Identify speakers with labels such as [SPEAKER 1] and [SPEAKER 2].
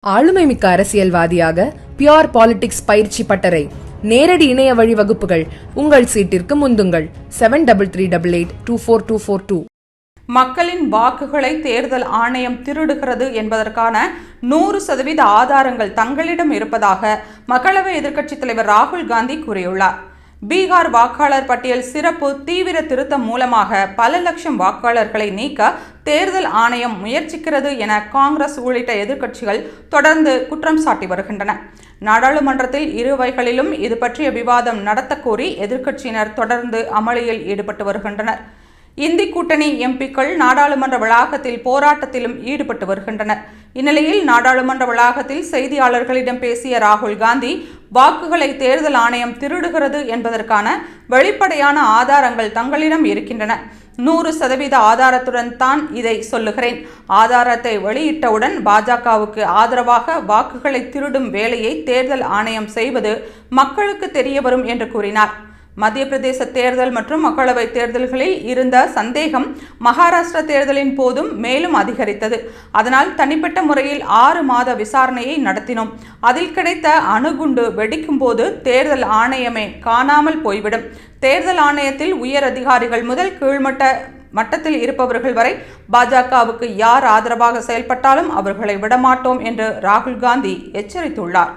[SPEAKER 1] ஆளுமைமிக்க அரசியல்வாதியாக pure politics பயிற்சி பட்டறை, நேரடி இணைய வழி வகுப்புகள். உங்கள் சீட்டிற்கு முந்துங்கள். 7338824242.
[SPEAKER 2] மக்களின் வாக்குகளை தேர்தல் ஆணையம் திருடுகிறது என்பதற்கான 100% ஆதாரங்கள் தங்களிடம் இருப்பதாக மக்களவை எதிர்க்கட்சித் தலைவர் ராகுல் காந்தி கூறியுள்ளார். பீகார் வாக்காளர் பட்டியல் சிறப்பு தீவிர திருத்தம் மூலமாக பல லட்சம் வாக்காளர்களை நீக்க தேர்தல் ஆணையம் முயற்சிக்கிறது என காங்கிரஸ் உள்ளிட்ட எதிர்க்கட்சிகள் தொடர்ந்து குற்றம் சாட்டி வருகின்றன. நாடாளுமன்றத்தில் இருவைகளிலும் இது பற்றிய விவாதம் நடத்த கோரி எதிர்க்கட்சியினர் தொடர்ந்து அமளியில் ஈடுபட்டு வருகின்றனர். இந்தி கூட்டணி எம்பிக்கள் நாடாளுமன்ற வளாகத்தில் போராட்டத்திலும் ஈடுபட்டு வருகின்றனர். இந்நிலையில் நாடாளுமன்ற வளாகத்தில் செய்தியாளர்களிடம் பேசிய ராகுல் காந்தி, வாக்குகளை தேர்தல் ஆணையம் திருடுகிறது என்பதற்கான வெளிப்படையான ஆதாரங்கள் தங்களிடம் இருக்கின்றன. 100% ஆதாரத்துடன் தான் இதை சொல்லுகிறேன். ஆதாரத்தை வெளியிட்டவுடன் பாஜகவுக்கு ஆதரவாக வாக்குகளை திருடும் வேலையை தேர்தல் ஆணையம் செய்வது மக்களுக்கு தெரிய வரும் என்று கூறினார். மத்திய பிரதேச தேர்தல் மற்றும் மக்களவை தேர்தல்களில் இருந்த சந்தேகம் மகாராஷ்டிரா தேர்தலின் போதும் மேலும் அதிகரித்தது. அதனால் தனிப்பட்ட முறையில் 6 மாத விசாரணையை நடத்தினோம். அதில் கிடைத்த அணுகுண்டு வெடிக்கும் போது தேர்தல் ஆணையமே காணாமல் போய்விடும். தேர்தல் ஆணையத்தில் உயர் அதிகாரிகள் முதல் மட்டத்தில் இருப்பவர்கள் வரை பாஜகவுக்கு யார் ஆதரவாக செயல்பட்டாலும் அவர்களை விடமாட்டோம் என்று ராகுல் காந்தி எச்சரித்துள்ளார்.